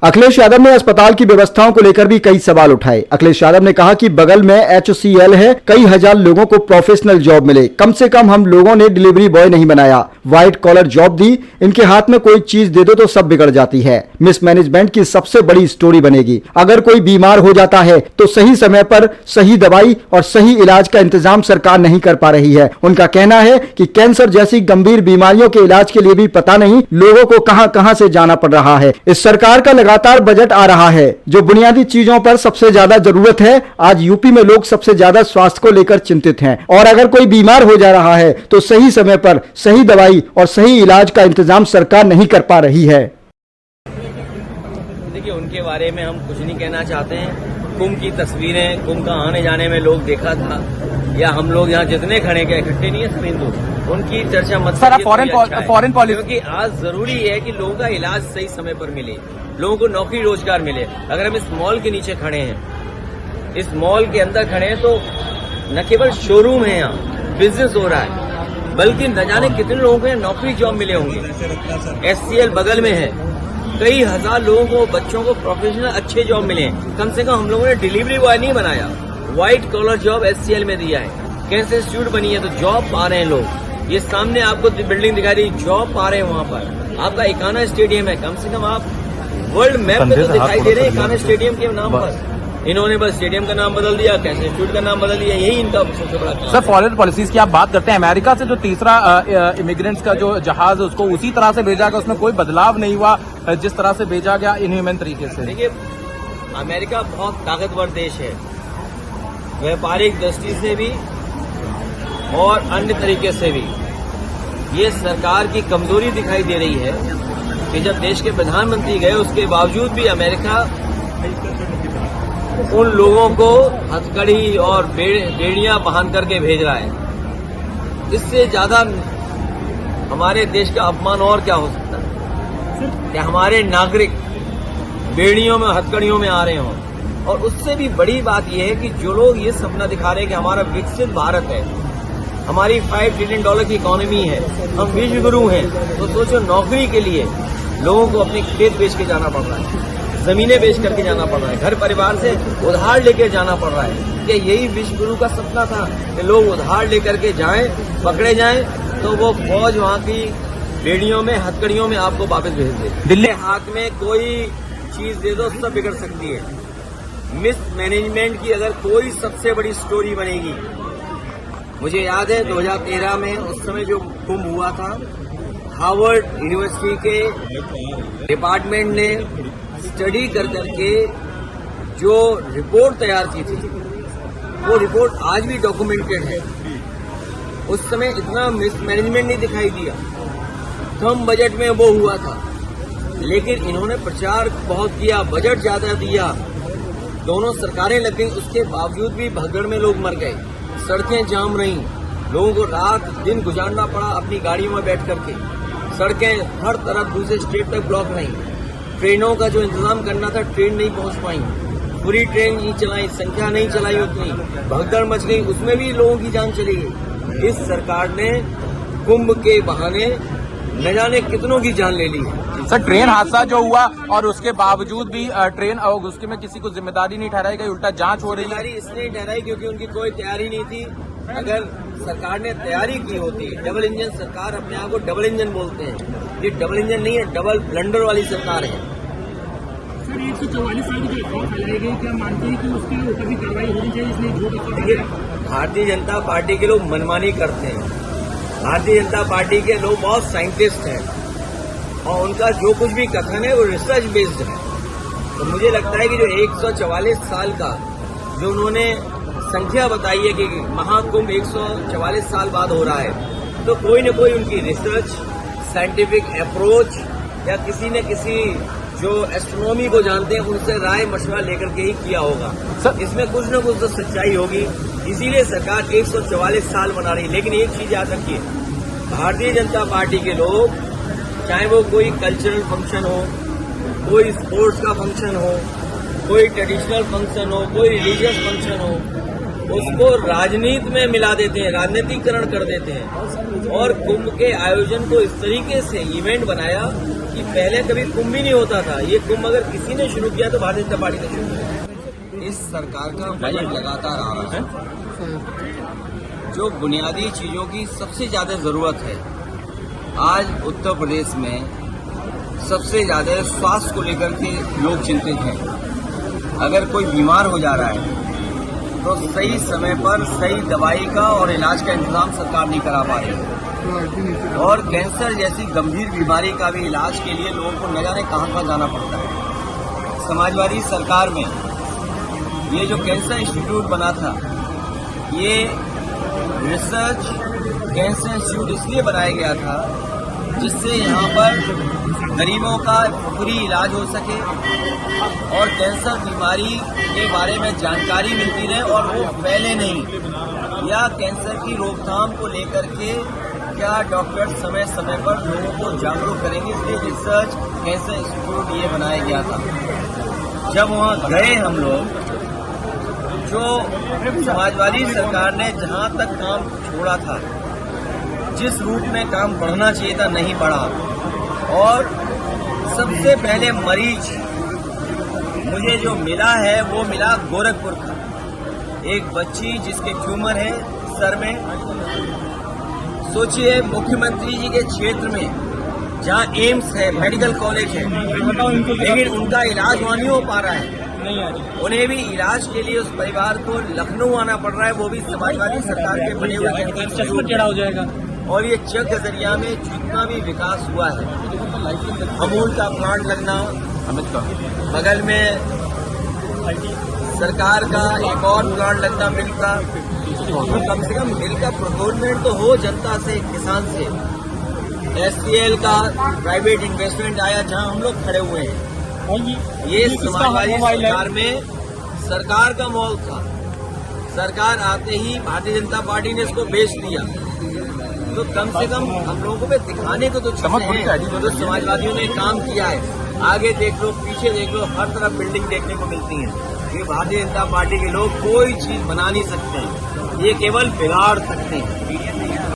अखिलेश यादव ने अस्पताल की व्यवस्थाओं को लेकर भी कई सवाल उठाए। अखिलेश यादव ने कहा कि बगल में HCL है, कई हजार लोगों को प्रोफेशनल जॉब मिले, कम से कम हम लोगों ने डिलीवरी बॉय नहीं बनाया, व्हाइट कॉलर जॉब दी, इनके हाथ में कोई चीज दे दो तो सब बिगड़ जाती है। मिसमैनेजमेंट की सबसे बड़ी स्टोरी बनेगी। अगर कोई बीमार हो जाता है तो सही समय पर सही दवाई और सही इलाज का इंतजाम सरकार नहीं कर पा रही है। उनका कहना है कि कैंसर जैसी गंभीर बीमारियों के इलाज के लिए भी पता नहीं लोगों को कहां से जाना पड़ रहा है। इस सरकार का लगातार बजट आ रहा है जो बुनियादी चीजों पर सबसे ज्यादा जरूरत है। आज यूपी में लोग सबसे ज्यादा स्वास्थ्य को लेकर चिंतित हैं और अगर कोई बीमार हो जा रहा है तो सही समय पर सही दवाई और सही इलाज का इंतजाम सरकार नहीं कर पा रही है। देखिए, उनके बारे में हम कुछ नहीं कहना चाहते हैं। कुंभ की तस्वीरें, कुंभ का आने जाने में लोग देखा था, या हम लोग यहाँ जितने खड़े के इकट्ठे नहीं है सब हिंदू, उनकी चर्चा मत सर। फॉरेन पॉलिसी, क्योंकि आज जरूरी है कि लोगों का इलाज सही समय पर मिले, लोगों को नौकरी रोजगार मिले। अगर हम इस मॉल के नीचे खड़े हैं, इस मॉल के अंदर खड़े हैं, तो न केवल शोरूम है, यहाँ बिजनेस हो रहा है, बल्कि न जाने कितने लोगों को नौकरी जॉब मिले होंगे। HCL बगल में है, कई हजार लोगों को, बच्चों को प्रोफेशनल अच्छे जॉब मिले। कम से कम हम लोगों ने डिलीवरी बॉय नहीं बनाया, व्हाइट कॉलर जॉब HCL में दिया है। कैंसर इंस्टीट्यूट बनी है तो जॉब पा रहे हैं लोग। ये सामने आपको बिल्डिंग दिखाई रही, जॉब पा रहे हैं वहां पर। आपका इकाना स्टेडियम है, कम से कम आप वर्ल्ड मैप में तो दिखाई दे रहे हैं इकाना स्टेडियम के नाम पर। इन्होंने बस स्टेडियम का नाम बदल दिया, कैंसर इंस्टीट्यूट का नाम बदल दिया, यही इनका सबसे बड़ा काम। सर, फॉरेन पॉलिसीज की आप बात करते हैं, अमेरिका से जो तीसरा इमिग्रेंट्स का जो जहाज है उसको उसी तरह से भेजा गया, उसमें कोई बदलाव नहीं हुआ जिस तरह से भेजा गया इनह्यूमन तरीके से। देखिए, अमेरिका बहुत ताकतवर देश है, व्यापारिक दृष्टि से भी और अन्य तरीके से भी। ये सरकार की कमजोरी दिखाई दे रही है कि जब देश के प्रधानमंत्री गए उसके बावजूद भी अमेरिका उन लोगों को हथकड़ी और बेड़ियां बांध करके भेज रहा है। इससे ज्यादा हमारे देश का अपमान और क्या हो सकता है कि हमारे नागरिक बेड़ियों में, हथकड़ियों में आ रहे हों। और उससे भी बड़ी बात यह है कि जो लोग ये सपना दिखा रहे हैं कि हमारा विकसित भारत है, हमारी $5 ट्रिलियन की इकोनॉमी है, हम विश्व गुरु हैं, तो सोचो नौकरी के लिए लोगों को अपने खेत बेच के जाना पड़ रहा है, जमीनें बेच करके जाना पड़ रहा है, घर परिवार से उधार लेकर जाना पड़ रहा है। क्या यही विश्व गुरु का सपना था कि लोग उधार लेकर के जाएं, पकड़े जाएं, तो वो फौज वहां की बेड़ियों में, हथकड़ियों में आपको वापस भेज दे। दिल्ली हाथ में कोई चीज दे दो सब बिगड़ सकती है। मिसमैनेजमेंट की अगर कोई सबसे बड़ी स्टोरी बनेगी, मुझे याद है 2013 में उस समय जो कुंभ हुआ था, हार्वर्ड यूनिवर्सिटी के डिपार्टमेंट ने स्टडी कर करके जो रिपोर्ट तैयार की थी, वो रिपोर्ट आज भी डॉक्यूमेंटेड है। उस समय इतना मिसमैनेजमेंट नहीं दिखाई दिया, कम बजट में वो हुआ था, लेकिन इन्होंने प्रचार बहुत किया, बजट ज्यादा दिया, दोनों सरकारें लग गई, उसके बावजूद भी भगदड़ में लोग मर गए, सड़कें जाम रहीं, लोगों को रात दिन गुजारना पड़ा अपनी गाड़ियों में बैठ करके, सड़कें हर तरफ दूसरे स्टेट तक ब्लॉक रहीं, ट्रेनों का जो इंतजाम करना था ट्रेन नहीं पहुंच पाई, पूरी ट्रेन नहीं चलाई, संख्या नहीं चलाई उतनी, भगदड़ मच गई, उसमें भी लोगों की जान चली गई। इस सरकार ने कुंभ के बहाने न जाने कितनों की जान ले ली है। सर, ट्रेन हादसा जो हुआ और उसके बावजूद भी ट्रेन उसके में किसी को जिम्मेदारी नहीं ठहराई गई, उल्टा जांच हो रही है। इसलिए ठहराई क्योंकि उनकी कोई तैयारी नहीं थी। अगर सरकार ने तैयारी की होती, डबल इंजन सरकार, अपने आप को डबल इंजन बोलते हैं, ये डबल इंजन नहीं है, डबल ब्लंडर वाली सरकार है। सर, 144 साल की जो अफवाह फैलाई गई, क्या मानते हैं कि उसके ऊपर भी कार्रवाई होनी चाहिए, इसलिए झूठ? भारतीय जनता पार्टी के लोग मनमानी करते हैं। भारतीय जनता पार्टी के लोग बहुत साइंटिस्ट हैं और उनका जो कुछ भी कथन है वो रिसर्च बेस्ड है। तो मुझे लगता है कि जो 144 साल का जो उन्होंने संख्या बताई है कि महाकुंभ 144 साल बाद हो रहा है, तो कोई न कोई उनकी रिसर्च, साइंटिफिक अप्रोच या किसी न किसी जो एस्ट्रोनॉमी को जानते हैं उनसे राय मशवरा लेकर के ही किया होगा। सब इसमें कुछ न कुछ तो सच्चाई होगी, इसीलिए सरकार 144 साल मना रही। लेकिन एक चीज याद रखिए, भारतीय जनता पार्टी के लोग, चाहे वो कोई कल्चरल फंक्शन हो, कोई स्पोर्ट्स का फंक्शन हो, कोई ट्रेडिशनल फंक्शन हो, कोई रिलीजियस फंक्शन हो, उसको राजनीति में मिला देते हैं, राजनीतिकरण कर देते हैं। और कुंभ के आयोजन को इस तरीके से इवेंट बनाया कि पहले कभी कुंभ ही नहीं होता था। ये कुंभ अगर किसी ने शुरू किया तो भारतीय जनता पार्टी ने शुरू किया। इस सरकार का बजट लगातार आ रहा है। जो बुनियादी चीजों की सबसे ज्यादा जरूरत है, आज उत्तर प्रदेश में सबसे ज्यादा स्वास्थ्य को लेकर के लोग चिंतित हैं। अगर कोई बीमार हो जा रहा है तो सही समय पर सही दवाई का और इलाज का इंतजाम सरकार नहीं करा पा रही है। और कैंसर जैसी गंभीर बीमारी का भी इलाज के लिए लोगों को न जाने कहां जाना पड़ता है। समाजवादी सरकार में ये जो कैंसर इंस्टीट्यूट बना था, ये रिसर्च कैंसर इंस्टीट्यूट इसलिए बनाया गया था जिससे यहाँ पर गरीबों का फ्री इलाज हो सके और कैंसर बीमारी के बारे में जानकारी मिलती रहे और वो फैले नहीं, या कैंसर की रोकथाम को लेकर के क्या डॉक्टर समय समय पर लोगों को जागरूक करेंगे, इसलिए रिसर्च कैंसर इंस्टीट्यूट ये बनाया गया था। जब वहाँ गए हम लोग, जो समाजवादी सरकार ने जहाँ तक काम छोड़ा था, जिस रूट में काम बढ़ना चाहिए था नहीं बढ़ा। और सबसे पहले मरीज मुझे जो मिला है वो मिला गोरखपुर का, एक बच्ची जिसके ट्यूमर है सर में। सोचिए मुख्यमंत्री जी के क्षेत्र में जहाँ एम्स है, मेडिकल कॉलेज है, लेकिन उनका इलाज वहाँ नहीं हो पा रहा है। उन्हें भी इलाज के लिए उस परिवार को लखनऊ आना पड़ रहा है, वो भी समाजवादी सरकार के बने हुए चश्मा टेढ़ा हो जाएगा। और ये चक दरिया में जितना भी विकास हुआ है, अमूल का प्लांट लगना, बगल में सरकार का एक और प्लांट लगना मिल का, तो कम से कम मिल का प्रोक्योरमेंट तो हो जनता से, किसान से। SCL का प्राइवेट इन्वेस्टमेंट आया जहां हम लोग खड़े हुए हैं। ये समाजवादी सरकार में सरकार का मॉल था। सरकार आते ही भारतीय जनता पार्टी ने इसको बेच दिया। तो कम से कम हम लोगों को दिखाने को तो चीजें हैं जो समाजवादियों ने काम किया है। आगे देख लो, पीछे देख लो, हर तरफ बिल्डिंग देखने को मिलती है। ये भारतीय जनता पार्टी के लोग कोई चीज बना नहीं सकते हैं, ये केवल बिगाड़ सकते हैं।